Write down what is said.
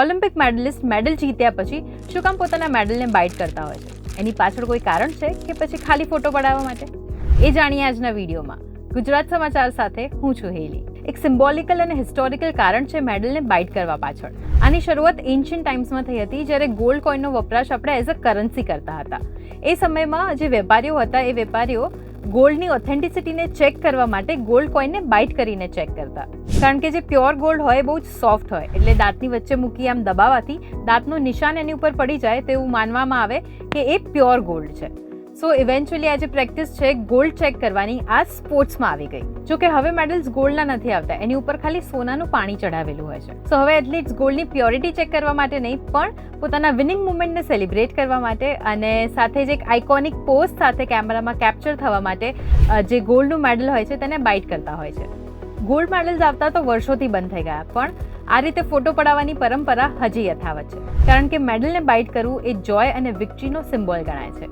Olympic medallist medal જીત્યા પછી શું કામ પોતાના મેડલને બાઇટ કરતા હોય છે? એની પાછળ કોઈ કારણ છે કે પછી ખાલી ફોટો પડાવવા માટે? એ જાણીએ આજના વિડીયોમાં. ગુજરાત સમાચાર સાથે હું છું હેલી. એક સિમ્બોલિકલ અને હિસ્ટોરિકલ કારણ છે મેડલને બાઇટ કરવા પાછળ. આની શરૂઆત એન્શિયન્ટ ટાઈમ્સમાં થઈ હતી, જ્યારે ગોલ્ડ કોઈનનો વપરાશ આપણે એઝ અ કરન્સી કરતા હતા. એ સમયમાં જે વેપારીઓ હતા એ વેપારીઓ ગોલ્ડની ઓથેન્ટિસિટીને ચેક કરવા માટે ગોલ્ડ કોઈનને બાઇટ કરીને ચેક કરતા. કારણ કે જે પ્યોર ગોલ્ડ હોય બહુ જ સોફ્ટ હોય, એટલે દાંતની વચ્ચે મૂકી આમ દબાવવાથી દાંતનું નિશાન એની ઉપર પડી જાય તો એવું માનવામાં આવે કે એ પ્યોર ગોલ્ડ છે. સો ઇવેન્ચ્યુઅલી આ જે પ્રેક્ટિસ છે ગોલ્ડ ચેક કરવાની આ સ્પોર્ટ્સમાં આવી ગઈ. જોકે હવે મેડલ્સ ગોલ્ડના નથી આવતા, એની ઉપર ખાલી સોનાનું પાણી ચઢાવેલું હોય છે. સો હવે એથ્લીટ્સ ગોલ્ડની પ્યોરિટી ચેક કરવા માટે નહીં, પણ પોતાના વિનિંગ મુમેન્ટને સેલિબ્રેટ કરવા માટે અને સાથે જ એક આઇકોનિક પોઝ સાથે કેમેરામાં કેપ્ચર થવા માટે જે ગોલ્ડનું મેડલ હોય છે તેને બાઇટ કરતા હોય છે. ગોલ્ડ મેડલ્સ આવતા તો વર્ષોથી બંધ થઈ ગયા, પણ આ રીતે ફોટો પડાવવાની પરંપરા હજી યથાવત છે. કારણ કે મેડલને બાઇટ કરવું એ જોય અને વિક્ટરીનો સિમ્બોલ ગણાય છે.